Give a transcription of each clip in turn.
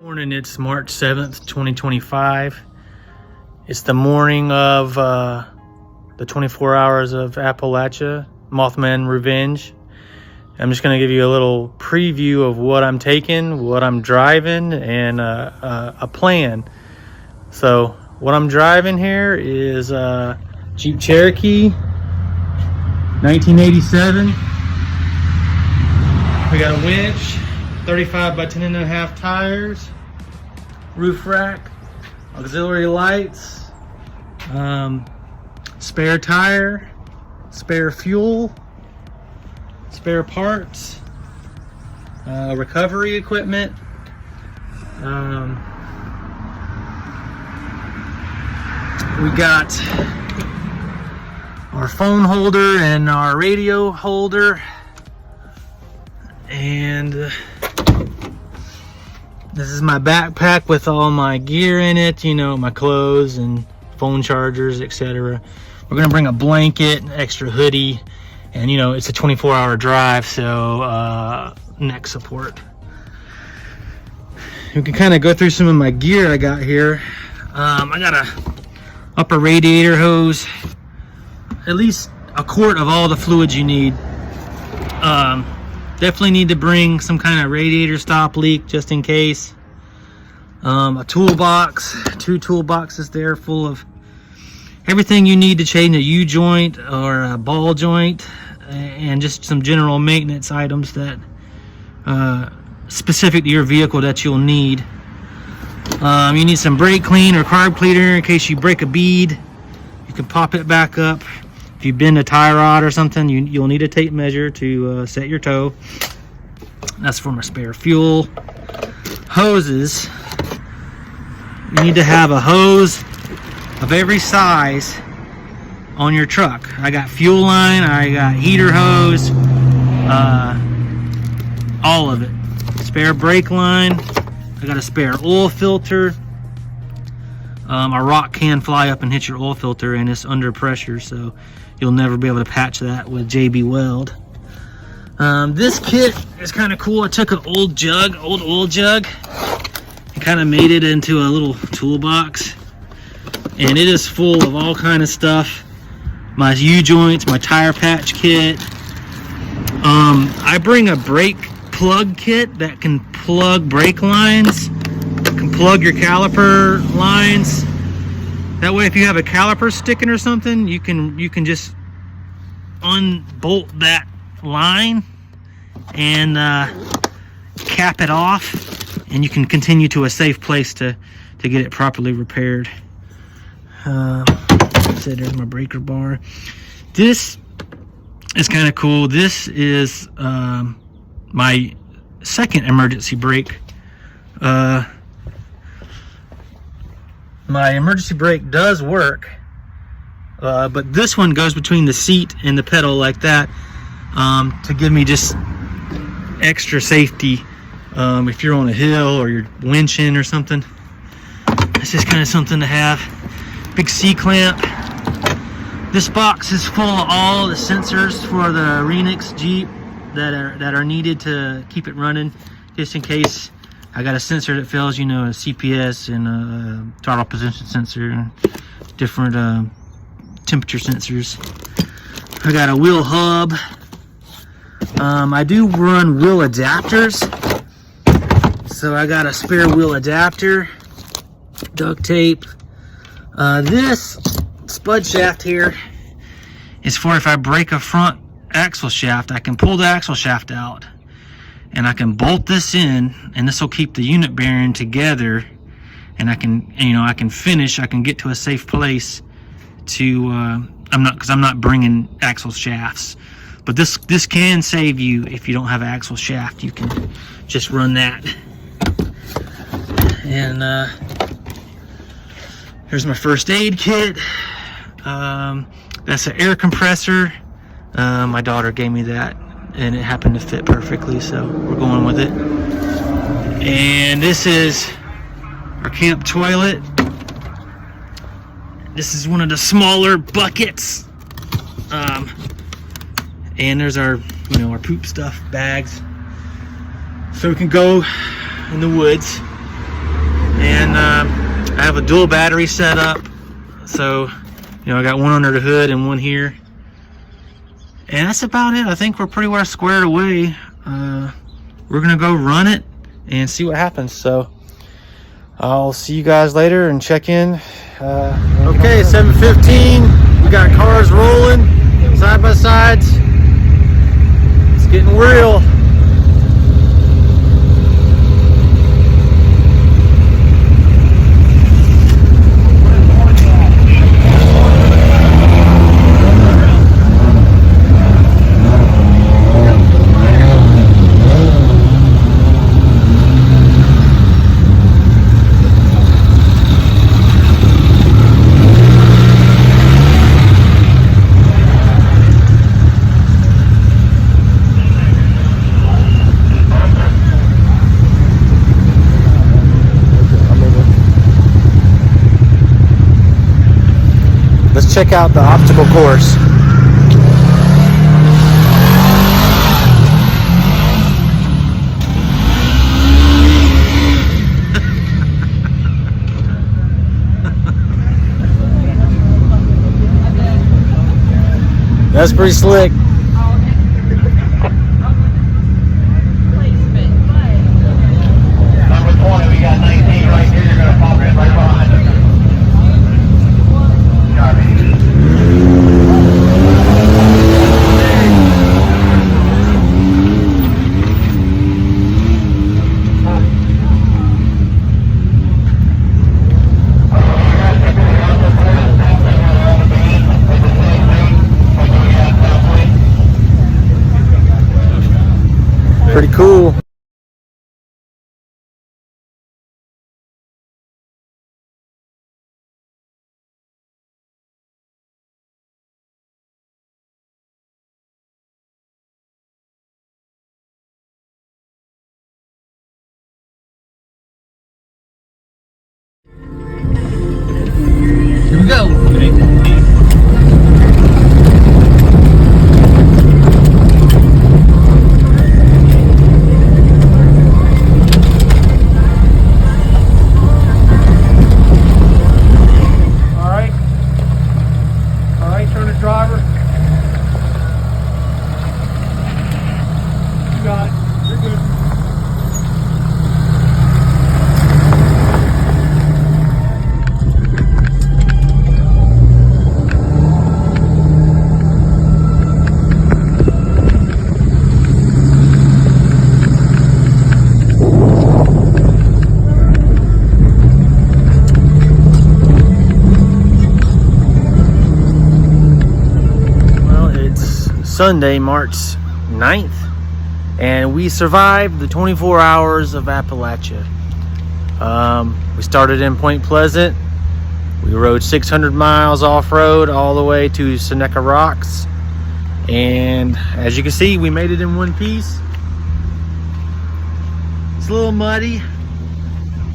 Morning, it's March 7th, 2025. It's the morning of the 24 hours of Appalachia, Mothman Revenge. I'm just going to give you a little preview of what I'm taking, what I'm driving, and a plan. So what I'm driving here is Jeep Cherokee 1987. We got a winch, 35 by 10.5 tires, roof rack, auxiliary lights, spare tire, spare fuel, spare parts, recovery equipment, we got our phone holder and our radio holder, and this is my backpack with all my gear in it, you know, my clothes and phone chargers, etc. We're gonna bring a blanket, an extra hoodie, and you know, it's a 24-hour drive, so neck support. You can kind of go through some of my gear I got here. I got a upper radiator hose, at least a quart of all the fluids you need. Definitely need to bring some kind of radiator stop leak just in case. A toolbox, 2 toolboxes there full of everything you need to change a U-joint or a ball joint, and just some general maintenance items that specific to your vehicle that you'll need. You need some brake clean or carb cleaner in case you break a bead. You can pop it back up. If you bend a tie rod or something, you'll need a tape measure to set your toe. That's for my spare fuel. Hoses. You need to have a hose of every size on your truck. I got fuel line, I got heater hose, all of it. Spare brake line. I got a spare oil filter. A rock can fly up and hit your oil filter, and it's under pressure, so you'll never be able to patch that with JB Weld. This kit is kind of cool. I took an old oil jug, and kind of made it into a little toolbox, and it is full of all kind of stuff. My U-joints, my tire patch kit. I bring a brake plug kit that can plug brake lines, can plug your caliper lines. That way, if you have a caliper sticking or something, you can just unbolt that line and cap it off, and you can continue to a safe place to get it properly repaired. So there's my breaker bar. This is kind of cool. This is my second emergency brake. My emergency brake does work, but this one goes between the seat and the pedal like that, to give me just extra safety if you're on a hill or you're winching or something. It's just kind of something to have. Big C-clamp. This box is full of all the sensors for the Renix Jeep that are needed to keep it running, just in case. I got a sensor that fails, you know, a CPS and a throttle position sensor, and different temperature sensors. I got a wheel hub. I do run wheel adapters, so I got a spare wheel adapter, duct tape. This spud shaft here is for if I break a front axle shaft, I can pull the axle shaft out, and I can bolt this in, and this will keep the unit bearing together, and I can get to a safe place to I'm not bringing axle shafts. But this can save you if you don't have an axle shaft. You can just run that. And here's my first aid kit. That's an air compressor. My daughter gave me that, and it happened to fit perfectly, so we're going with it. And this is our camp toilet. This is one of the smaller buckets. And there's our poop stuff bags. So we can go in the woods. And I have a dual battery set up, so I got one under the hood and one here, and that's about it. I think we're pretty well squared away. We're gonna go run it and see what happens. So I'll see you guys later and check in. Okay, 7:15. We got cars rolling side by sides. It's getting real. Let's check out the obstacle course. That's pretty slick. Number 20, we got 19 right here. You're going to pop in right behind us. Pretty cool. Here we go. Sunday, March 9th, and we survived the 24 hours of Appalachia. We started in Point Pleasant. We rode 600 miles off-road all the way to Seneca Rocks, and as you can see, we made it in one piece. It's a little muddy.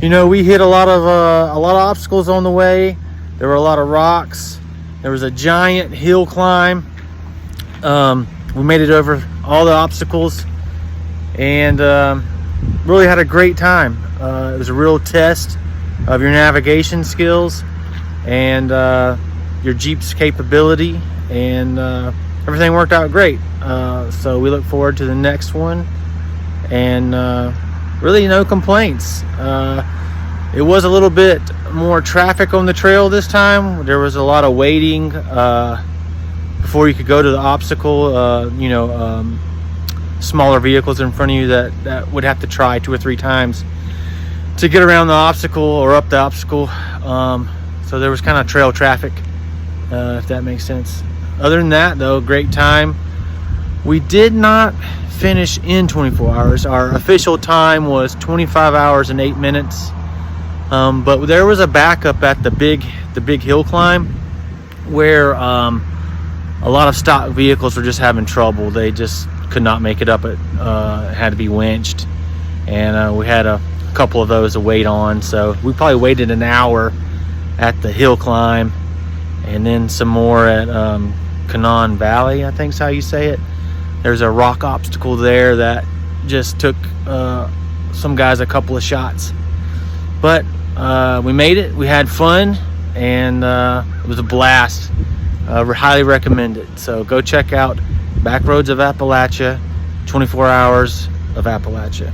We hit a lot of obstacles on the way. There were a lot of rocks. There was a giant hill climb. We made it over all the obstacles and really had a great time. It was a real test of your navigation skills and your Jeep's capability, and everything worked out great. So we look forward to the next one, and really no complaints. It was a little bit more traffic on the trail this time. There was a lot of waiting before you could go to the obstacle. Smaller vehicles in front of you that would have to try 2 or 3 times to get around the obstacle or up the obstacle. So there was kind of trail traffic, if that makes sense. Other than that, though, great time. We did not finish in 24 hours. Our official time was 25 hours and 8 minutes. But there was a backup at the big hill climb where a lot of stock vehicles were just having trouble. They just could not make it up. It had to be winched, and we had a couple of those to wait on. So we probably waited an hour at the hill climb, and then some more at Canaan Valley, I think is how you say it. There's a rock obstacle there that just took some guys a couple of shots. But we made it. We had fun, and it was a blast. Highly recommend it. So go check out Back Roads of Appalachia, 24 Hours of Appalachia.